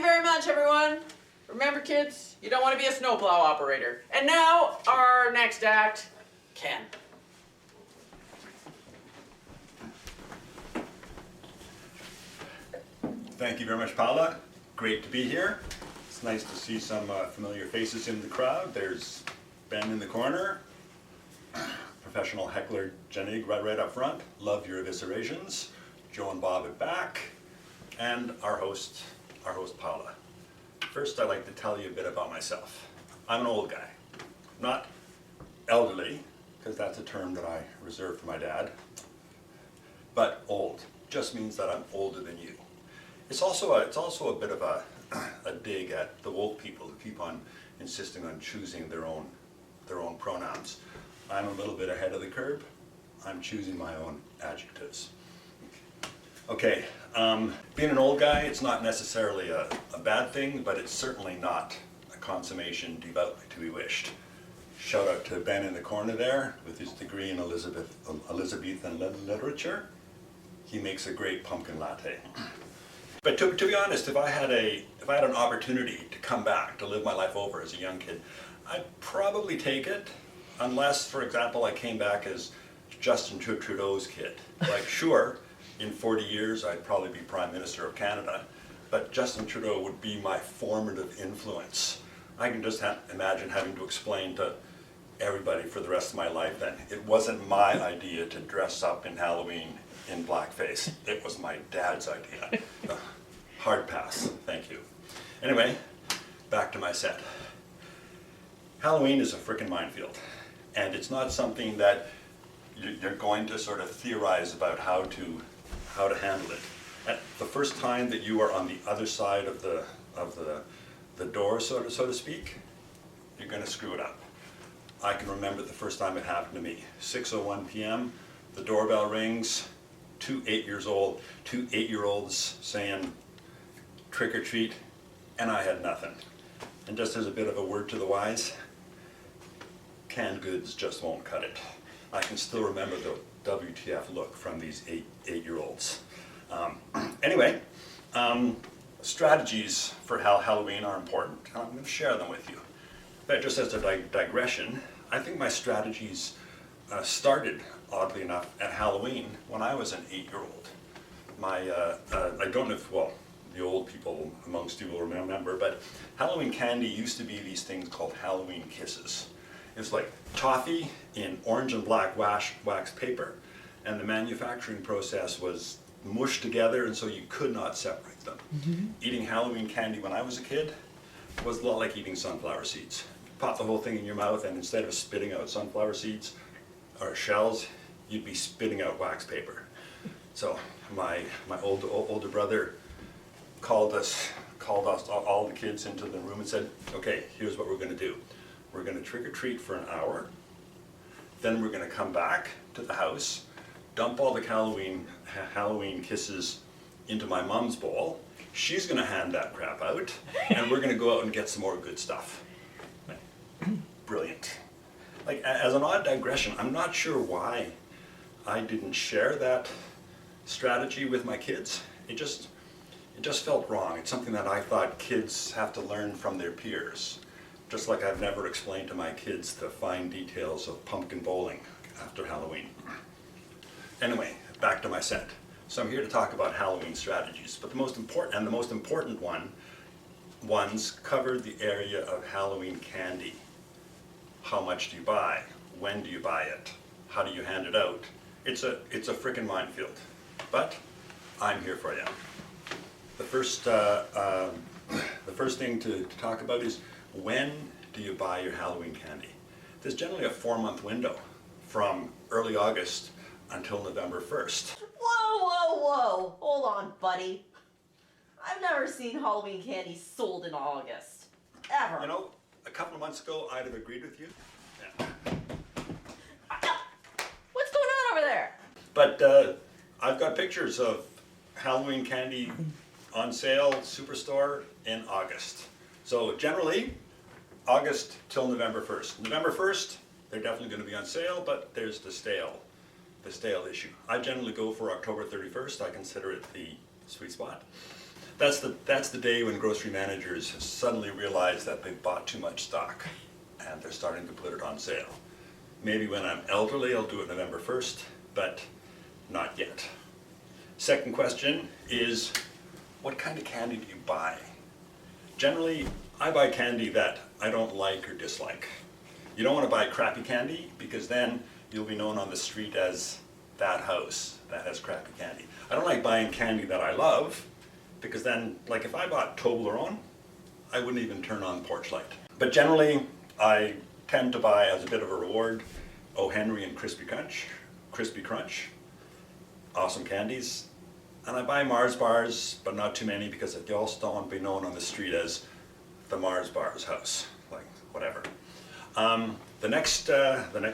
you very much, everyone. Remember, kids, you don't want to be a snowplow operator. And now, our next act, Ken. Thank you very much, Paula. Great to be here. It's nice to see some familiar faces in the crowd. There's Ben in the corner, professional heckler Jenny right up front. Love your eviscerations. Joe and Bob at back, and our host Paula. First, I'd like to tell you a bit about myself. I'm an old guy, not elderly, because that's a term that I reserve for my dad, but old. Just means that I'm older than you. It's also a bit of a dig at the woke people who keep on insisting on choosing their own pronouns. I'm a little bit ahead of the curve. I'm choosing my own adjectives. Okay, being an old guy, it's not necessarily a bad thing, but it's certainly not a consummation devoutly to be wished. Shout out to Ben in the corner there with his degree in Elizabethan literature. He makes a great pumpkin latte. But to be honest, if I had an opportunity to come back, to live my life over as a young kid, I'd probably take it, unless, for example, I came back as Justin Trudeau's kid. Like, sure, in 40 years I'd probably be Prime Minister of Canada, but Justin Trudeau would be my formative influence. I can just imagine having to explain to everybody for the rest of my life that it wasn't my idea to dress up in Halloween in blackface. It was my dad's idea. Hard pass, thank you. Anyway, back to my set. Halloween is a frickin' minefield, and it's not something that you're going to sort of theorize about how to handle it. At the first time that you are on the other side of the door, so to speak, you're going to screw it up. I can remember the first time it happened to me. 6:01 p.m., the doorbell rings, two 8-year-olds saying trick or treat, and I had nothing. And just as a bit of a word to the wise, canned goods just won't cut it. I can still remember the WTF look from these 8-year-olds. Anyway, strategies for Halloween are important. I'm going to share them with you. But just as a digression, I think my strategies started, oddly enough, at Halloween when I was an 8-year-old. I don't know if, well, the old people amongst you will remember, but Halloween candy used to be these things called Halloween kisses. It's like toffee in orange and black wax paper, and the manufacturing process was mushed together, and so you could not separate them. Mm-hmm. Eating Halloween candy when I was a kid was a lot like eating sunflower seeds. Pop the whole thing in your mouth, and instead of spitting out sunflower seeds or shells, you'd be spitting out wax paper. So my older brother called us all the kids into the room and said, okay, here's what we're going to do. We're going to trick or treat for an hour, then we're going to come back to the house, dump all the Halloween kisses into my mom's bowl. She's going to hand that crap out, and we're going to go out and get some more good stuff. Brilliant. Like, as an odd digression, I'm not sure why I didn't share that strategy with my kids. It just felt wrong. It's something that I thought kids have to learn from their peers. Just like I've never explained to my kids the fine details of pumpkin bowling after Halloween. Anyway, back to my set. So I'm here to talk about Halloween strategies, but the most important ones cover the area of Halloween candy. How much do you buy? When do you buy it? How do you hand it out? It's a frickin' minefield, but I'm here for you. The first thing to talk about is, when do you buy your Halloween candy? There's generally a 4-month window from early August until November 1st. Whoa, hold on, buddy. I've never seen Halloween candy sold in August, ever. You know, a couple of months ago, I'd have agreed with you. Yeah. What's going on over there? But I've got pictures of Halloween candy on sale, Superstore, in August. So generally, August till November 1st. November 1st, they're definitely going to be on sale, but there's the stale issue. I generally go for October 31st. I consider it the sweet spot. That's the day when grocery managers suddenly realize that they've bought too much stock and they're starting to put it on sale. Maybe when I'm elderly, I'll do it November 1st, but not yet. Second question is, what kind of candy do you buy? Generally, I buy candy that I don't like or dislike. You don't want to buy crappy candy because then you'll be known on the street as that house that has crappy candy. I don't like buying candy that I love because then, like if I bought Toblerone, I wouldn't even turn on the porch light. But generally, I tend to buy as a bit of a reward, O. Henry and Crispy Crunch, awesome candies. And I buy Mars bars, but not too many because I also don't want to be known on the street as the Mars bars house, like whatever. The next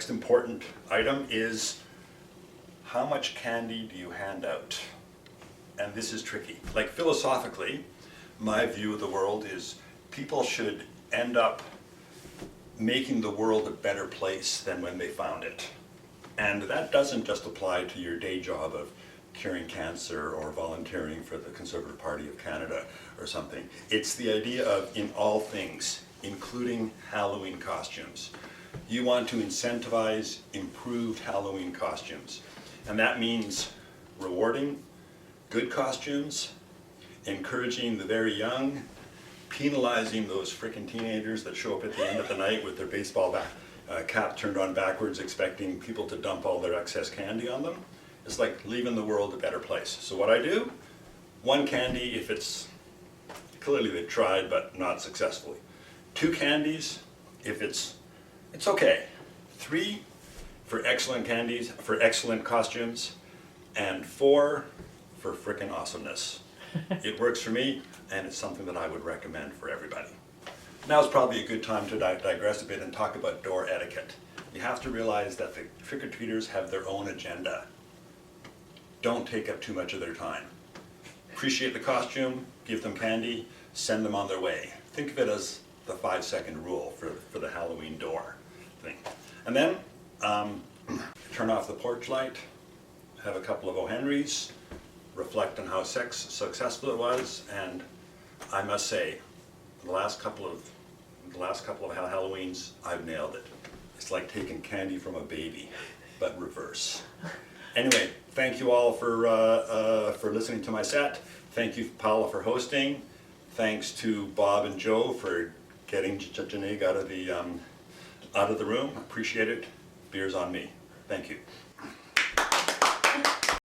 important item is how much candy do you hand out? And this is tricky. Like philosophically, my view of the world is people should end up making the world a better place than when they found it. And that doesn't just apply to your day job of curing cancer or volunteering for the Conservative Party of Canada or something. It's the idea of in all things, including Halloween costumes. You want to incentivize improved Halloween costumes. And that means rewarding good costumes, encouraging the very young, penalizing those frickin' teenagers that show up at the end of the night with their baseball cap turned on backwards expecting people to dump all their excess candy on them. It's like leaving the world a better place. So what I do, one candy if it's, clearly they've tried but not successfully. 2 candies if it's okay. 3 for excellent candies, for excellent costumes, and 4 for frickin' awesomeness. It works for me, and it's something that I would recommend for everybody. Now's probably a good time to digress a bit and talk about door etiquette. You have to realize that the trick-or-treaters have their own agenda. Don't take up too much of their time. Appreciate the costume, give them candy, send them on their way. Think of it as the 5-second rule for the Halloween door thing. And then, turn off the porch light, have a couple of O. Henrys, reflect on how successful it was, and I must say, the last couple of Halloweens, I've nailed it. It's like taking candy from a baby, but reverse. Anyway, thank you all for listening to my set. Thank you, Paula, for hosting. Thanks to Bob and Joe for getting Janae out of the room. Appreciate it. Beer's on me. Thank you.